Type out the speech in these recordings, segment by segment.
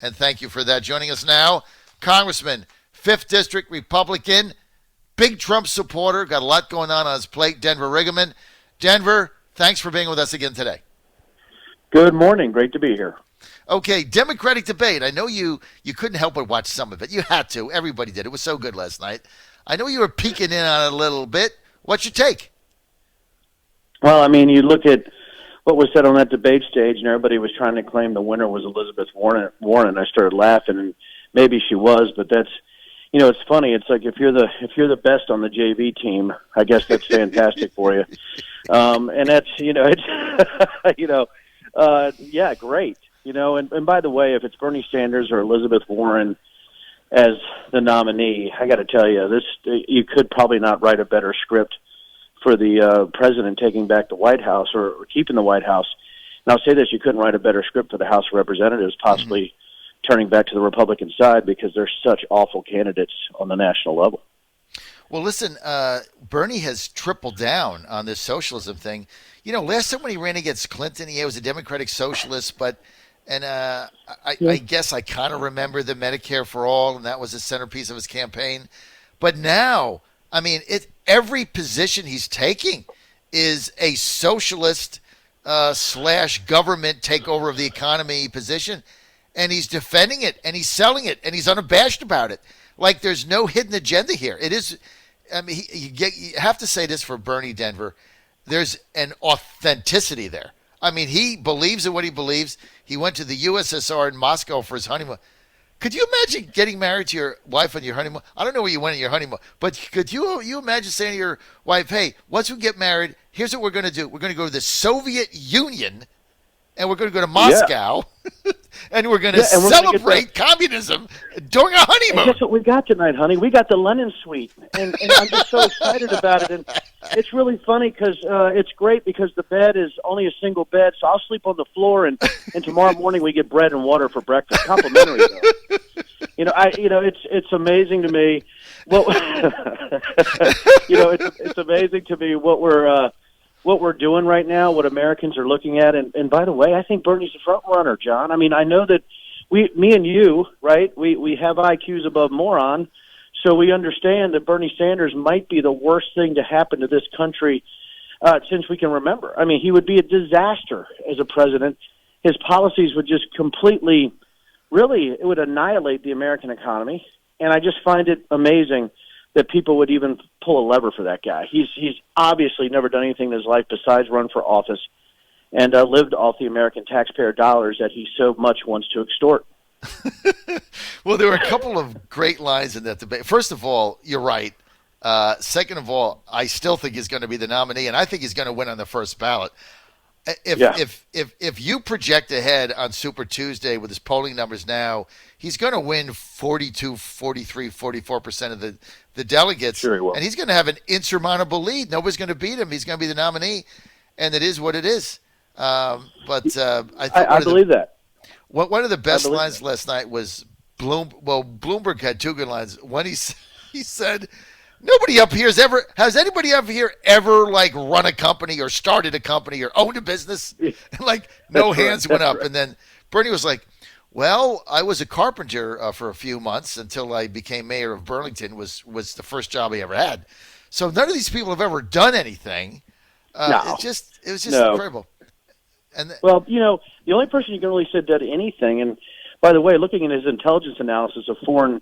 And thank you for that. Joining us now, Congressman, 5th District Republican, big Trump supporter, got a lot going on his plate, Denver Riggleman. Denver, thanks for being with us again today. Good morning. Great to be here. Okay, Democratic debate. I know you couldn't help but watch some of it. You had to. Everybody did. It was so good last night. I know you were peeking in on it a little bit. What's your take? Well, I mean, you look at what was said on that debate stage, and everybody was trying to claim the winner was Elizabeth Warren. I started laughing, and maybe she was, but that's, it's funny. It's like if you're the best on the JV team, I guess that's fantastic for you. And that's it's yeah, great. And by the way, if it's Bernie Sanders or Elizabeth Warren as the nominee, I got to tell you, you could probably not write a better script for the president taking back the White House or keeping the White House. And I'll say this, you couldn't write a better script for the House of Representatives, possibly turning back to the Republican side, because they're such awful candidates on the national level. Well, listen, Bernie has tripled down on this socialism thing. Last time when he ran against Clinton, he was a Democratic socialist, I guess I kind of remember the Medicare for All, and that was the centerpiece of his campaign. But now, I mean, every position he's taking is a socialist / government takeover of the economy position, and he's defending it, and he's selling it, and he's unabashed about it. Like there's no hidden agenda here. It is, I mean, you have to say this for Bernie, Denver. There's an authenticity there. I mean, he believes in what he believes. He went to the USSR in Moscow for his honeymoon. Could you imagine getting married to your wife on your honeymoon? I don't know where you went on your honeymoon, but could you imagine saying to your wife, hey, once we get married, here's what we're going to do. We're going to go to the Soviet Union, and we're going to go to Moscow, and we're going to celebrate communism during our honeymoon. And guess what we got tonight, honey? We got the Lenin Suite, and I'm just so excited about it. And it's really funny because it's great because the bed is only a single bed, so I'll sleep on the floor, and tomorrow morning we get bread and water for breakfast, complimentary though. It's amazing to me. It's amazing to me what we're doing right now, what Americans are looking at. And by the way, I think Bernie's the front runner, John. I mean, I know that me and you, right, we have IQs above moron, so we understand that Bernie Sanders might be the worst thing to happen to this country since we can remember. I mean, he would be a disaster as a president. His policies would just completely, really, it would annihilate the American economy. And I just find it amazing that people would even pull a lever for that guy. He's obviously never done anything in his life besides run for office and lived off the American taxpayer dollars that he so much wants to extort. Well, there were a couple of great lines in that debate. First of all, you're right. Second of all, I still think he's going to be the nominee, and I think he's going to win on the first ballot. If you project ahead on Super Tuesday with his polling numbers now, he's going to win 42, 43, 44% of the delegates. Sure he will. And he's going to have an insurmountable lead. Nobody's going to beat him. He's going to be the nominee, and it is what it is. I believe that. One of the best lines last night was Bloomberg had two good lines. One, he said, nobody up here has anybody up here ever like run a company or started a company or owned a business? Like no hands went up. Right. And then Bernie was like, well, I was a carpenter for a few months until I became mayor of Burlington was the first job I ever had. So none of these people have ever done anything. No. It was just incredible. And the only person you can really say did anything, and by the way, looking at his intelligence analysis of foreign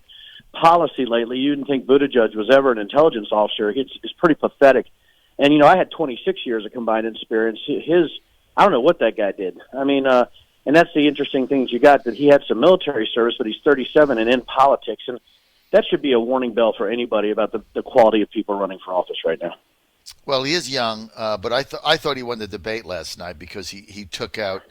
policy lately, you didn't think Buttigieg was ever an intelligence officer. It's pretty pathetic. And, I had 26 years of combined experience. I don't know what that guy did. I mean, and that's the interesting thing you got, that he had some military service, but he's 37 and in politics. And that should be a warning bell for anybody about the quality of people running for office right now. Well, he is young, but I thought he won the debate last night because he took out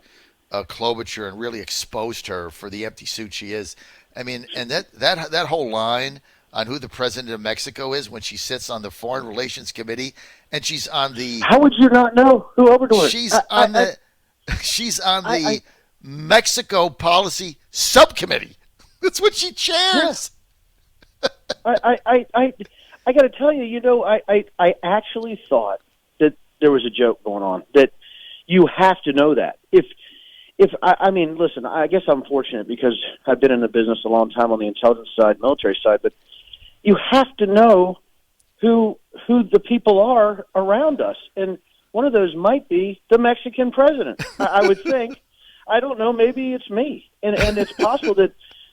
Klobuchar and really exposed her for the empty suit she is. I mean, and that whole line on who the president of Mexico is when she sits on the Foreign Relations Committee and she's on the. How would you not know who Obrador is? She's on the Mexico Policy Subcommittee. That's what she chairs. Yeah. I got to tell you, I actually thought that there was a joke going on, that you have to know that. I mean, listen, I guess I'm fortunate because I've been in the business a long time on the intelligence side, military side, but you have to know who the people are around us. And one of those might be the Mexican president, I would think. I don't know, maybe it's me. And it's possible that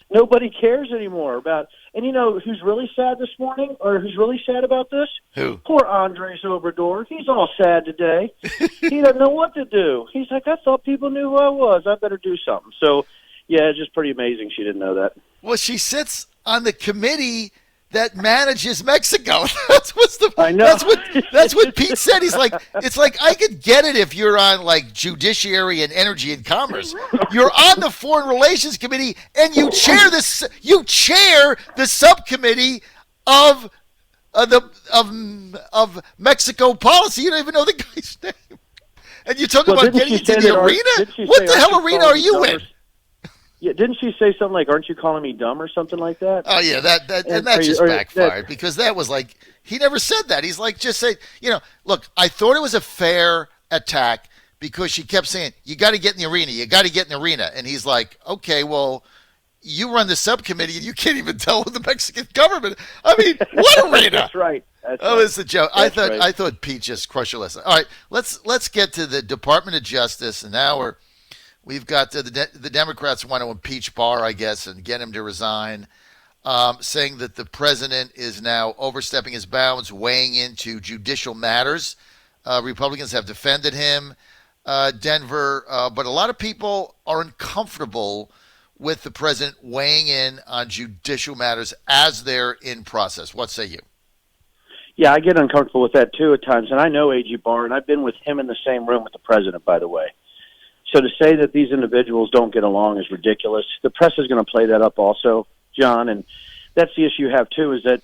nobody cares anymore about. And you know who's really sad this morning, or who's really sad about this? Who? Poor Andres Obrador. He's all sad today. He doesn't know what to do. He's like, I thought people knew who I was. I better do something. So, yeah, it's just pretty amazing she didn't know that. Well, she sits on the committee that manages Mexico. That's what's the. I know. That's what Pete said. He's like, it's like I could get it if you're on like Judiciary and Energy and Commerce. You're on the Foreign Relations Committee and you chair this. You chair the subcommittee of Mexico policy. You don't even know the guy's name. And you talk about getting into the arena. What the hell arena are you in? Yeah, didn't she say something like, "Aren't you calling me dumb" or something like that? Oh yeah, that just backfired because that was like he never said that. He's like, just say, look, I thought it was a fair attack because she kept saying you got to get in the arena, you got to get in the arena, and he's like, okay, well, you run the subcommittee and you can't even tell the Mexican government. I mean, what arena? That's right. It's a joke. I thought Pete just crushed your lesson. All right, let's get to the Department of Justice, and now we've got the Democrats want to impeach Barr, I guess, and get him to resign, saying that the president is now overstepping his bounds, weighing into judicial matters. Republicans have defended him, Denver, but a lot of people are uncomfortable with the president weighing in on judicial matters as they're in process. What say you? Yeah, I get uncomfortable with that too at times, and I know A.G. Barr, and I've been with him in the same room with the president, by the way. So to say that these individuals don't get along is ridiculous. The press is going to play that up also, John, and that's the issue you have too, is that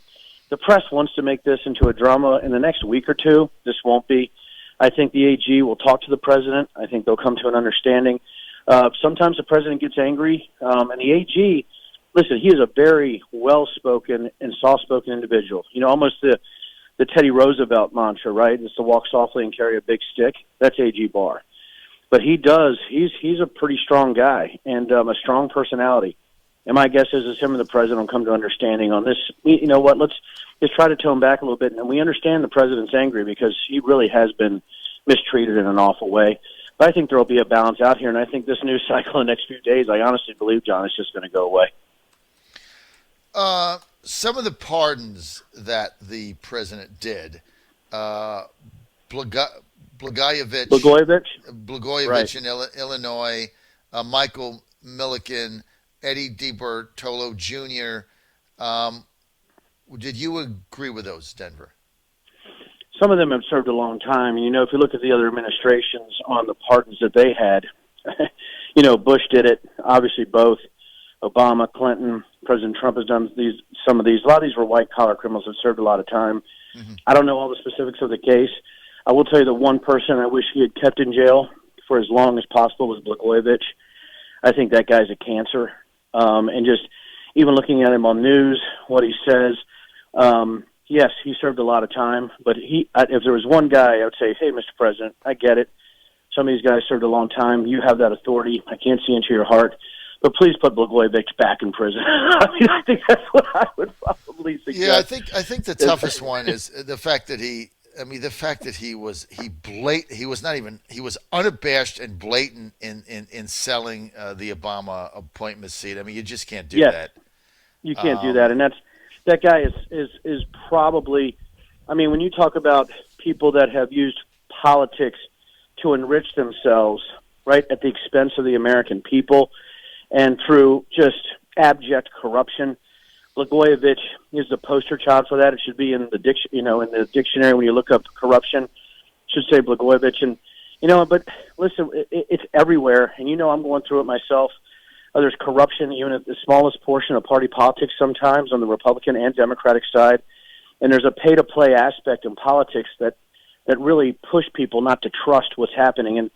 the press wants to make this into a drama. In the next week or two, this won't be. I think the AG will talk to the president. I think they'll come to an understanding. Sometimes the president gets angry, and the AG, listen, he is a very well-spoken and soft-spoken individual. Almost the Teddy Roosevelt mantra, right? It's to walk softly and carry a big stick. That's A.G. Barr. But he's a pretty strong guy and a strong personality. And my guess is him and the president will come to understanding on this. You know what? Let's try to tone back a little bit. And we understand the president's angry because he really has been mistreated in an awful way. But I think there will be a balance out here. And I think this news cycle in the next few days, I honestly believe, John, it's just going to go away. Some of the pardons that the president did, Blagojevich right. in Illinois, Michael Milliken, Eddie DiBertolo Jr. Did you agree with those, Denver? Some of them have served a long time. If you look at the other administrations on the pardons that they had, Bush did it. Obviously, both Obama, Clinton, President Trump has done some of these. A lot of these were white-collar criminals that served a lot of time. Mm-hmm. I don't know all the specifics of the case. I will tell you that one person I wish he had kept in jail for as long as possible was Blagojevich. I think that guy's a cancer. And just even looking at him on news, what he says, yes, he served a lot of time. But if there was one guy, I would say, hey, Mr. President, I get it. Some of these guys served a long time. You have that authority. I can't see into your heart. But please put Blagojevich back in prison. I think that's what I would probably suggest. Yeah, I think the toughest one is the fact that he was unabashed and blatant in selling the Obama appointment seat. I mean, you just can't do that. You can't do that, and that guy is probably. I mean, when you talk about people that have used politics to enrich themselves, right, at the expense of the American people, and through just abject corruption. Blagojevich is the poster child for that. It should be in the dictionary when you look up corruption. It should say Blagojevich, and But listen, it's everywhere, and I'm going through it myself. There's corruption even at the smallest portion of party politics sometimes on the Republican and Democratic side, and there's a pay-to-play aspect in politics that really push people not to trust what's happening, and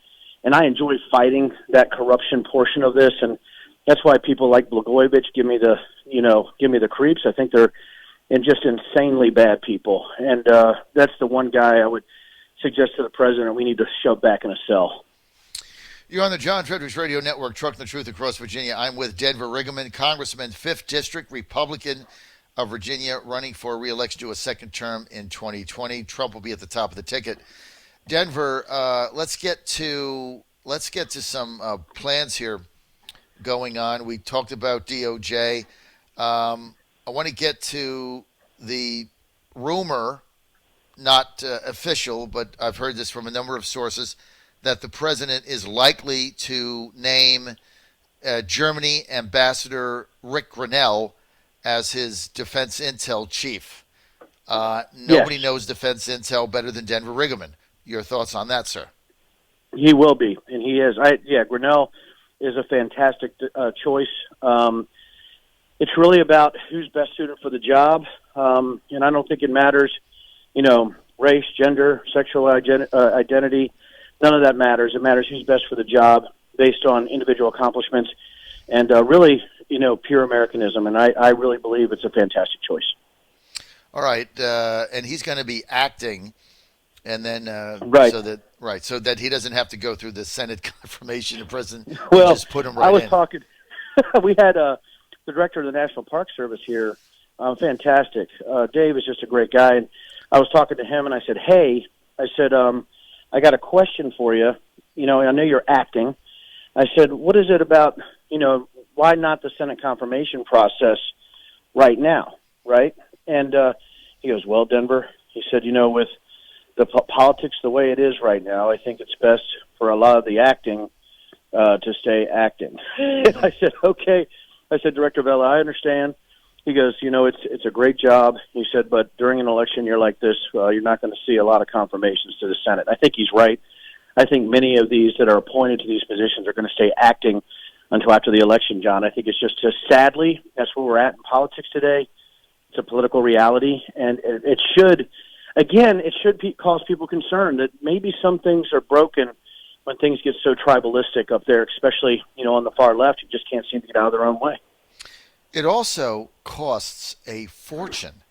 I enjoy fighting that corruption portion of this, and that's why people like Blagojevich give me the creeps. I think they're just insanely bad people, and that's the one guy I would suggest to the president we need to shove back in a cell. You're on the John Fredericks Radio Network, Trucking the Truth Across Virginia. I'm with Denver Riggleman, Congressman, 5th District, Republican of Virginia, running for re-election to a second term in 2020. Trump will be at the top of the ticket. Denver, let's get to some plans here going on. We talked about DOJ. I want to get to the rumor, not official, but I've heard this from a number of sources, that the president is likely to name Germany Ambassador Rick Grinnell as his defense intel chief. Nobody knows defense intel better than Denver Riggleman. Your thoughts on that, sir? He will be, and he is. Grinnell is a fantastic choice. It's really about who's best suited for the job, and I don't think it matters, race, gender, sexual identity. None of that matters. It matters who's best for the job based on individual accomplishments and really, pure Americanism. And I really believe it's a fantastic choice. All right. And he's going to be acting, and then so that he doesn't have to go through the Senate confirmation. The president just put him right in. I was talking. We had the director of the National Park Service here. Fantastic. Dave is just a great guy. And I was talking to him, and I said, hey, I got a question for you. I know you're acting. I said, what is it about, why not the Senate confirmation process right now, right? And he goes, well, Denver, he said, with the politics the way it is right now, I think it's best for a lot of the acting to stay acting. And I said, okay. I said, Director Vela, I understand. He goes, it's a great job. He said, but during an election year like this, you're not going to see a lot of confirmations to the Senate. I think he's right. I think many of these that are appointed to these positions are going to stay acting until after the election, John. I think it's just sadly, that's where we're at in politics today. It's a political reality, and it should cause people concern that maybe some things are broken when things get so tribalistic up there, especially, on the far left, who just can't seem to get out of their own way. It also costs a fortune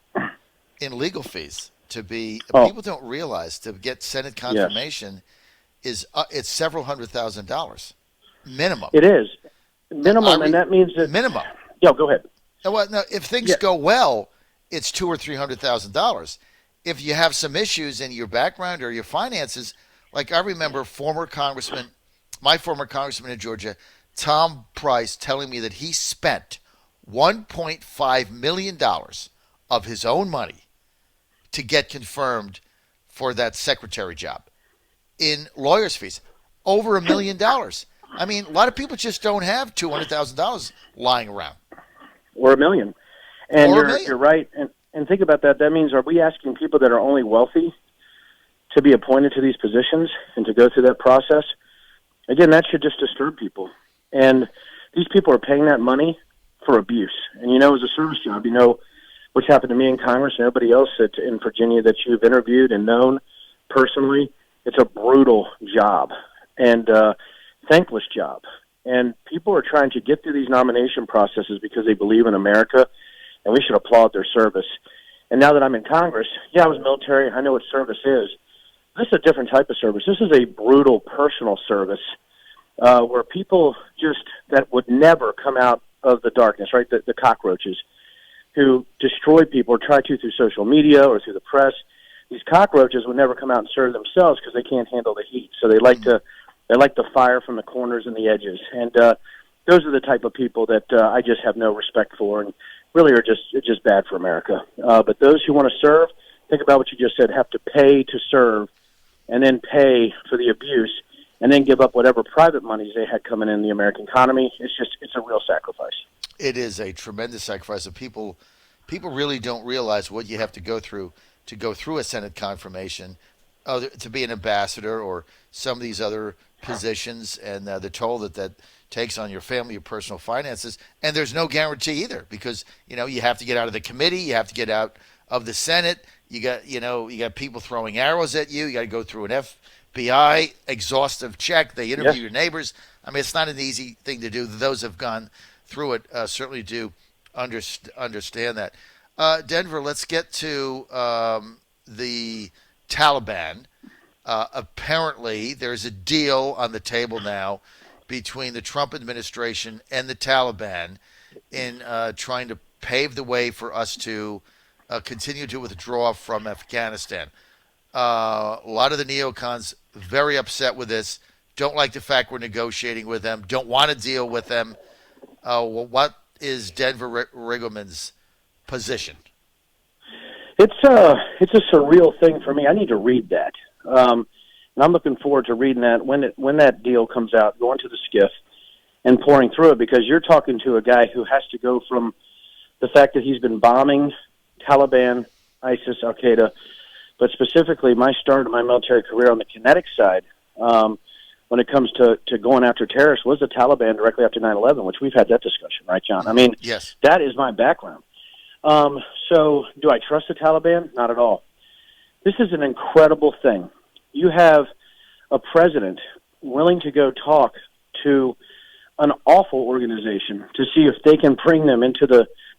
in legal fees to be. People don't realize to get Senate confirmation is it's several $100,000 minimum. It is minimum, and that means that minimum. Yeah, go ahead. Now, if things go well, it's $200,000 or $300,000. If you have some issues in your background or your finances, like I remember my former congressman in Georgia, Tom Price, telling me that he spent $1.5 million of his own money to get confirmed for that secretary job in lawyer's fees. Over $1 million. I mean, a lot of people just don't have $200,000 lying around. Or $1 million. And you're right. And think about that. That means, are we asking people that are only wealthy to be appointed to these positions and to go through that process? Again, that should just disturb people. And these people are paying that money for abuse. And as a service job, what's happened to me in Congress and everybody else in Virginia that you've interviewed and known personally, it's a brutal job and thankless job. And people are trying to get through these nomination processes because they believe in America, and we should applaud their service. And now that I'm in Congress, I was military, I know what service is. This is a different type of service. This is a brutal personal service where people that would never come out of the darkness, right? The cockroaches who destroy people or try to through social media or through the press. These cockroaches would never come out and serve themselves because they can't handle the heat. So they like the fire from the corners and the edges. And those are the type of people that I just have no respect for and really it's just bad for America. But those who want to serve, think about what you just said, have to pay to serve and then pay for the abuse and then give up whatever private monies they had coming in the American economy. It's a real sacrifice. It is a tremendous sacrifice. And people really don't realize what you have to go through a Senate confirmation, to be an ambassador or some of these other positions. And they're told that takes on your family, your personal finances. And there's no guarantee either because, you have to get out of the committee. You have to get out of the Senate. You got people throwing arrows at you. You got to go through an FBI exhaustive check. They interview your neighbors. I mean, it's not an easy thing to do. Those have gone through it certainly do understand that. Denver, let's get to the Taliban. Apparently, there's a deal on the table now between the Trump administration and the Taliban in trying to pave the way for us to continue to withdraw from Afghanistan. A lot of the neocons very upset with this. Don't like the fact we're negotiating with them. Don't want to deal with them. Well, what is Denver Riggleman's position? It's a surreal thing for me. I need to read that, and I'm looking forward to reading that when that deal comes out, going to the skiff and pouring through it, because you're talking to a guy who has to go from the fact that he's been bombing Taliban, ISIS, Al Qaeda, but specifically my start of my military career on the kinetic side. When it comes to going after terrorists, was the Taliban directly after 9/11, which we've had that discussion, right, John? I mean, yes, that is my background. So do I trust the Taliban? Not at all. This is an incredible thing. You have a president willing to go talk to an awful organization to see if they can bring them into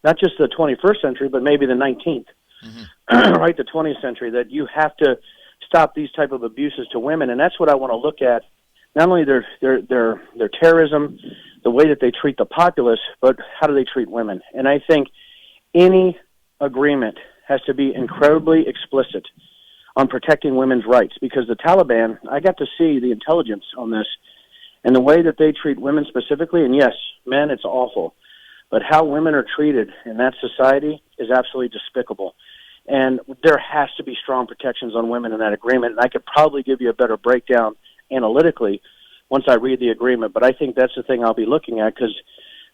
not just the 21st century, but maybe the 19th, right, the 20th century, that you have to stop these type of abuses to women. And that's what I want to look at. Not only their terrorism, the way that they treat the populace, but how do they treat women? And I think any agreement has to be incredibly explicit on protecting women's rights, because the Taliban, I got to see the intelligence on this and the way that they treat women specifically, and yes, men, it's awful, but how women are treated in that society is absolutely despicable. And there has to be strong protections on women in that agreement, and I could probably give you a better breakdown analytically once I read the agreement, but I think that's the thing I'll be looking at, because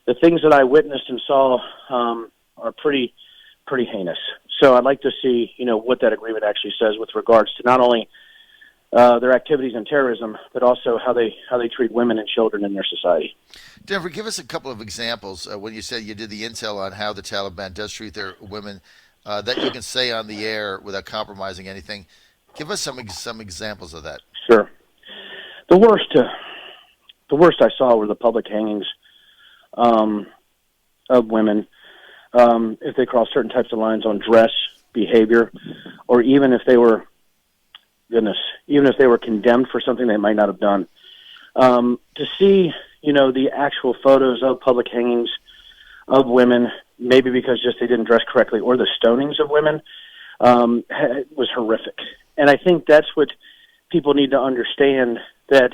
the things that I witnessed and saw are pretty heinous. So I'd like to see, what that agreement actually says with regards to not only their activities in terrorism, but also how they treat women and children in their society. Denver, give us a couple of examples when you said you did the intel on how the Taliban does treat their women that you can say on the air without compromising anything. Give us some examples of that. Sure. The worst I saw were the public hangings of women. If they cross certain types of lines on dress, behavior, or even if they were, condemned for something they might not have done. To see, the actual photos of public hangings of women, maybe because just they didn't dress correctly, or the stonings of women, was horrific. And I think that's what people need to understand, that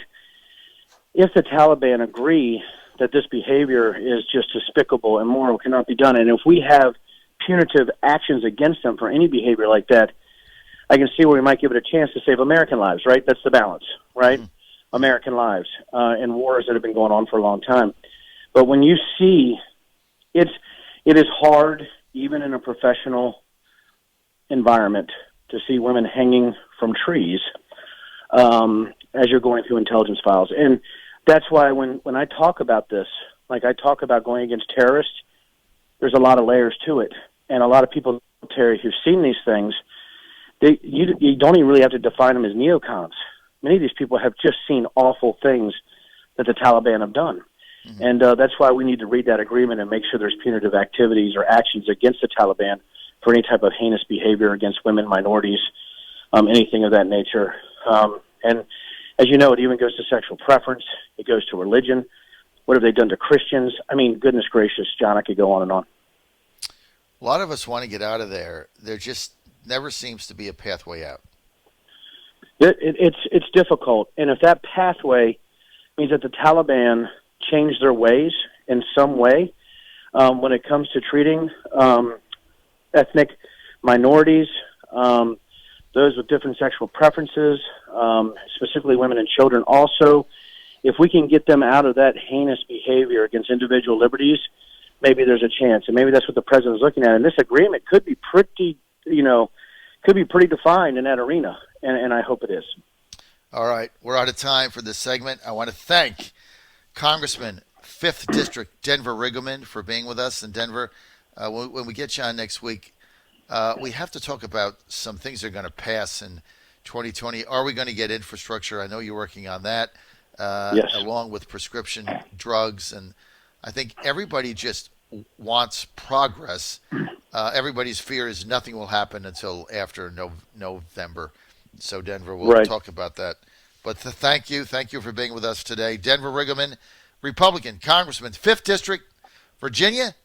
if the Taliban agree that this behavior is just despicable and moral, cannot be done, and if we have punitive actions against them for any behavior like that, I can see where we might give it a chance to save American lives, right? That's the balance, right? Mm-hmm. American lives in wars that have been going on for a long time. But when you see, it is hard, even in a professional environment, to see women hanging from trees as you're going through intelligence files. And that's why when I talk about this, like I talk about going against terrorists, there's a lot of layers to it. And a lot of people, Terry, who've seen these things, you don't even really have to define them as neocons. Many of these people have just seen awful things that the Taliban have done. Mm-hmm. And that's why we need to read that agreement and make sure there's punitive activities or actions against the Taliban for any type of heinous behavior against women, minorities, anything of that nature. And as you know, it even goes to sexual preference. It goes to religion. What have they done to Christians? I mean, goodness gracious, John, I could go on and on. A lot of us want to get out of there. There just never seems to be a pathway out. It's difficult. And if that pathway means that the Taliban change their ways in some way when it comes to treating ethnic minorities, those with different sexual preferences, specifically women and children also, if we can get them out of that heinous behavior against individual liberties, maybe there's a chance. And maybe that's what the president is looking at. And this agreement could be pretty defined in that arena. And I hope it is. All right. We're out of time for this segment. I want to thank Congressman 5th District Denver Riggleman for being with us in Denver. When we get you on next week, we have to talk about some things that are going to pass in 2020. Are we going to get infrastructure? I know you're working on that, yes, along with prescription drugs. And I think everybody just wants progress. Everybody's fear is nothing will happen until after November. So, Denver, we'll Right. talk about that. But thank you. Thank you for being with us today. Denver Riggleman, Republican Congressman, 5th District, Virginia.